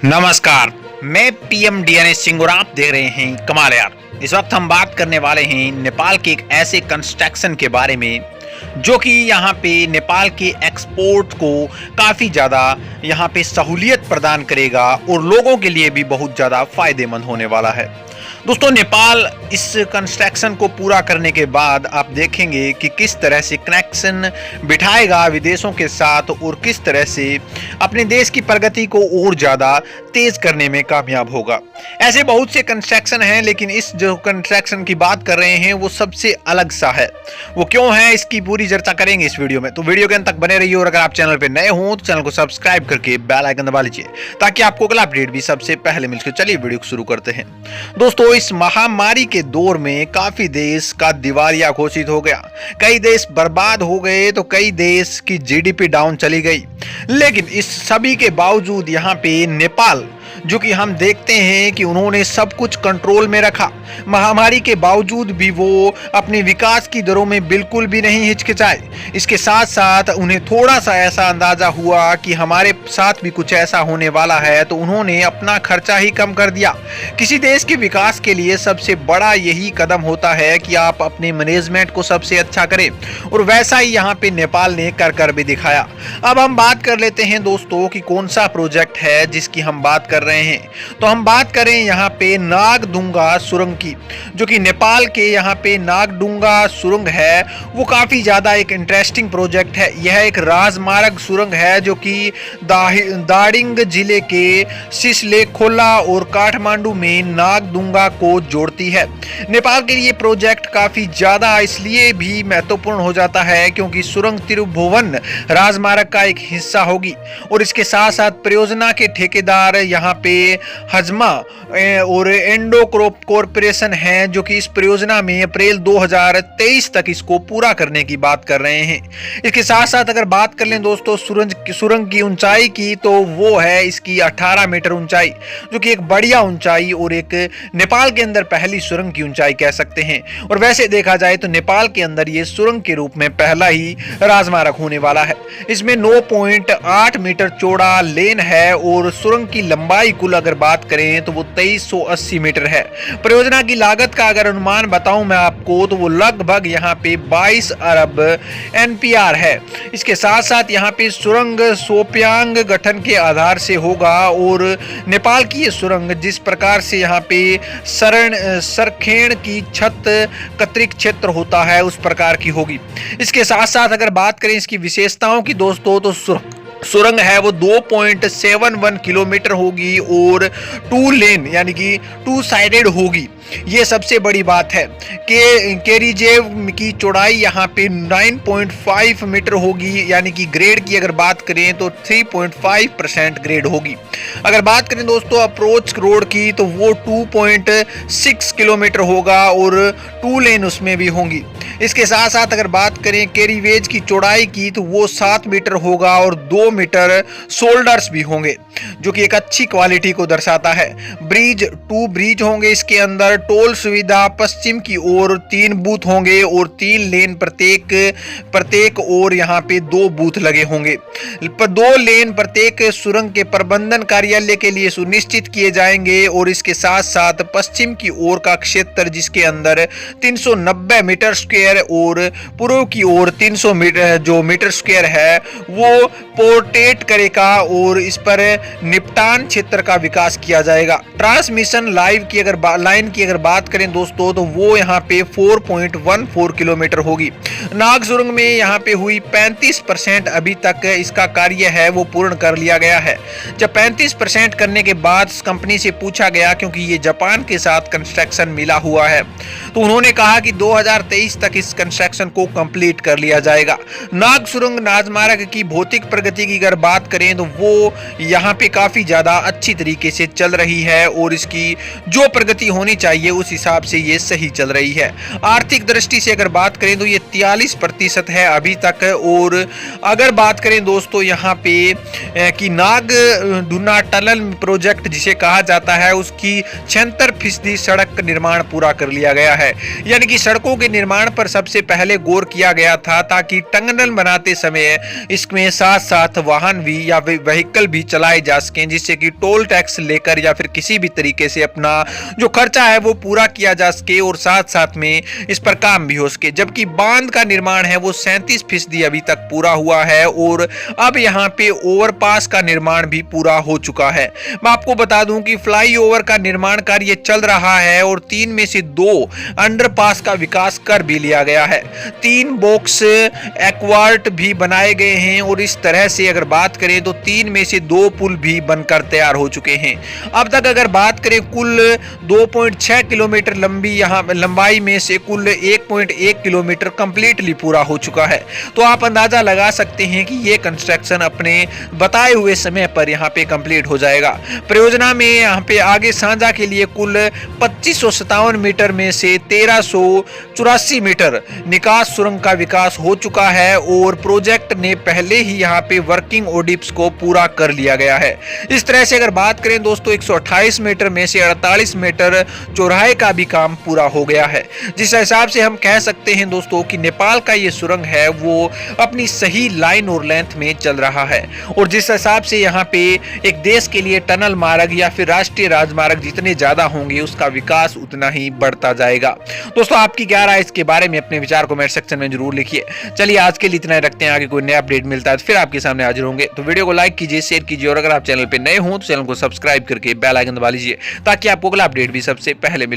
नमस्कार, मैं PM DNS Singh और आप देख रहे हैं कमाल यार। इस वक्त हम बात करने वाले हैं नेपाल के एक ऐसे कंस्ट्रक्शन के बारे में जो कि यहाँ पे नेपाल के एक्सपोर्ट को काफ़ी ज़्यादा यहाँ पे सहूलियत प्रदान करेगा और लोगों के लिए भी बहुत ज़्यादा फायदेमंद होने वाला है। दोस्तों, नेपाल इस कंस्ट्रक्शन को पूरा करने के बाद आप देखेंगे कि किस तरह से कनेक्शन बिठाएगा विदेशों के साथ और किस तरह से अपने देश की प्रगति को और ज़्यादा तेज करने में कामयाब होगा। ऐसे बहुत से कंस्ट्रक्शन हैं, लेकिन इस जो कंस्ट्रक्शन की बात कर रहे हैं वो सबसे अलग सा है। वो क्यों है, इसकी पूरी चर्चा करेंगे इस वीडियो में, तो वीडियो के अंत तक बने रहिए। और अगर आप चैनल पर नए हों तो चैनल को सब्सक्राइब करके बेल आइकन दबा लीजिए ताकि आपको अगला अपडेट भी सबसे पहले मिल सके। चलिए वीडियो को शुरू करते हैं। दोस्तों, इस महामारी के दौर में काफी देश का दिवालिया घोषित हो गया, कई देश बर्बाद हो गए तो कई देश की जीडीपी डाउन चली गई। लेकिन इस सभी के बावजूद यहाँ पे नेपाल, जो कि हम देखते हैं कि उन्होंने सब कुछ कंट्रोल में रखा, महामारी के बावजूद भी वो अपने विकास की दरों में बिल्कुल भी नहीं हिचकिचाए। इसके साथ साथ उन्हें थोड़ा सा ऐसा अंदाजा हुआ कि हमारे साथ भी कुछ ऐसा होने वाला है, तो उन्होंने अपना खर्चा ही कम कर दिया। किसी देश के विकास के लिए सबसे बड़ा यही कदम होता है कि आप अपने मैनेजमेंट को सबसे अच्छा करें, और वैसा ही यहाँ पे नेपाल ने कर भी दिखाया। अब हम बात कर लेते हैं दोस्तों कि कौन सा प्रोजेक्ट है जिसकी हम बात कर रहे हैं। तो हम बात करें यहाँ पे नागदुंगा सुरंग की, जो कि नेपाल के यहाँ पे नागदुंगा सुरंग है। वो काफी ज्यादा एक इंटरेस्टिंग प्रोजेक्ट है। यह एक राजमार्ग सुरंग है जो कि दार्जिलिंग जिले के सिसलेखोला और काठमांडू में नागदुंगा को जोड़ती है। नेपाल के लिए प्रोजेक्ट काफी ज्यादा इसलिए भी महत्वपूर्ण हो जाता है क्योंकि सुरंग त्रिभुवन राजमार्ग का एक हिस्सा होगी, और इसके साथ साथ परियोजना के ठेकेदार यहाँ पे हजमा और एंडो कॉरपोरेशन हैं, जो कि इस परियोजना में अप्रैल 2023 तक इसको पूरा करने की बात कर रहे हैं। इसके साथ साथ अगर बात कर लें दोस्तों सुरंग की ऊंचाई की, तो वो है इसकी 18 मीटर ऊंचाई, जो कि एक बढ़िया ऊंचाई और एक नेपाल के अंदर पहली सुरंग की ऊंचाई कह सकते हैं। और वैसे देखा जाए तो नेपाल के अंदर ये सुरंग के रूप में पहला ही राजमार्ग होने वाला है। इसमें 9.8 मीटर चौड़ा लेन है और सुरंग की लंबाई कुल अगर बात करें तो वो 2380 मीटर है। परियोजना की लागत का अगर अनुमान बताऊं मैं आपको, तो वो लगभग यहाँ पे 22 अरब एनपीआर है। इसके साथ साथ यहाँ पे सुरंग सोप्यांग गठन के आधार से होगा, और नेपाल की ये सुरंग जिस प्रकार से यहाँ पे सरखेण की छत कतरिक क्षेत्र होता है उस प्रकार की होगी। इसके साथ साथ अगर बात करें इसकी विशेषताओं की दोस्तों, तो सुरंग है वो 2.71 किलोमीटर होगी और 2 लेन यानी कि 2 साइडेड होगी। ये सबसे बड़ी बात है कि कैरिजेव की चौड़ाई यहाँ पे 9.5 मीटर होगी, यानी कि ग्रेड की अगर बात करें तो 3.5% ग्रेड होगी। अगर बात करें दोस्तों अप्रोच रोड की, तो वो 2.6 किलोमीटर होगा और 2 लेन उसमें भी होंगी। इसके साथ साथ अगर बात करें कैरीवेज की चौड़ाई की, तो वो 7 मीटर होगा और 2 मीटर शोल्डर्स भी होंगे, जो कि एक अच्छी क्वालिटी को दर्शाता है। ब्रिज 2 ब्रिज होंगे इसके अंदर। टोल सुविधा पश्चिम की ओर 3 बूथ होंगे और 3 लेन प्रत्येक ओर यहाँ पे 2 बूथ लगे होंगे। 2 लेन प्रत्येक सुरंग के प्रबंधन कार्यालय के लिए सुनिश्चित किए जाएंगे, और इसके साथ साथ पश्चिम की ओर का क्षेत्र जिसके अंदर 390 मीटर स्क्वायर और पूर्व की ओर 300 मीटर जो मीटर स्क्वायर है वो पोर्टेट करेगा, और इस पर निपटान क्षेत्र का विकास किया जाएगा। ट्रांसमिशन लाइन की अगर बात करें दोस्तों, तो वो यहाँ पे 4.14 किलोमीटर होगी। नाग सुरंग में यहाँ पे हुई 35% अभी तक इसका कार्य है वो पूर्ण कर लिया गया है। जब 35% करने के बाद कंपनी से पूछा गया, क्योंकि ये जापान के साथ कंस्ट्रक्शन मिला हुआ है, तो उन्होंने कहा कि 2023 तक इस कंस्ट्रक्शन को कंप्लीट कर लिया जाएगा। नाग सुरंग राजमार्ग की भौतिक प्रगति की अगर बात करें तो वो यहाँ पे काफी ज्यादा अच्छी तरीके से चल रही है, और इसकी जो प्रगति होनी चाहिए उस हिसाब से ये सही चल रही है। आर्थिक दृष्टि से अगर बात करें तो ये 43% है अभी तक। और अगर बात करें दोस्तों यहाँ पे कि नागदुना टनल प्रोजेक्ट जिसे कहा जाता है, उसकी 76% सड़क निर्माण पूरा कर लिया गया है। यानी कि सड़कों के निर्माण पर सबसे पहले गौर किया गया था, ताकि टनल बनाते समय इसमें साथ साथ वाहन भी या व्हीकल भी चलाए जा सकें, जिससे कि टोल टैक्स लेकर या फिर किसी भी तरीके से अपना जो खर्चा है वो पूरा किया जा सके और साथ साथ में इस पर काम भी हो सके। जबकि बांध का निर्माण है वो 37% अभी तक पूरा हुआ है और अब यहाँ पे ओवरपास का निर्माण भी पूरा हो चुका है। मैं आपको बता दूं कि फ्लाईओवर का निर्माण कार्य चल रहा है और 3 में से 2 अंडरपास का विकास कर भी लिया गया है। 3 बॉक्स एक्वार्ट भी बनाए गए हैं और इस तरह से अगर बात करें तो 3 में से 2 पुल भी बनकर तैयार हो चुके हैं। अब तक अगर बात करें कुल 2.6 किलोमीटर लंबाई में से कुल 1.1 किलोमीटर कंप्लीटली पूरा हो चुका है। तो आप अंदाजा लगा सकते हैं कि ये कंस्ट्रक्शन अपने बताए हुए समय पर यहाँ पे कंप्लीट हो जाएगा। परियोजना में यहाँ पे आगे सांझा के लिए कुल 2557 मीटर में से 1384 मीटर निकास सुरंग का विकास हो चुका है और प्रोजेक्ट ने पहले ही यहाँ पे वर्किंग ओडिप्स को पूरा कर लिया गया है। इस तरह से अगर बात करें दोस्तों 128 मीटर में से 48 मीटर चौराहे का भी काम पूरा हो गया है, जिस हिसाब से हम कह सकते हैं दोस्तों कि नेपाल का ये सुरंग है वो अपनी सही लाइन और लेंथ में चल रहा है। और जिस हिसाब से यहाँ पे एक देश के लिए टनल मार्ग या फिर राष्ट्रीय राजमार्ग जितने ज्यादा होंगे उसका विकास उतना ही बढ़ता जाएगा। दोस्तों आपकी क्या राय इसके बारे में, अपने विचार कमेंट सेक्शन में जरूर लिखिए। चलिए आज के लिए इतना ही रखते हैं, आगे कोई नया अपडेट मिलता है तो फिर आपके सामने हाजिर होंगे। तो वीडियो को लाइक कीजिए, शेयर कीजिए और अगर आप चैनल पे नए हो तो चैनल को सब्सक्राइब करके बेल आइकन दबा लीजिए ताकि आपको अगला अपडेट भी सबसे पहले मिल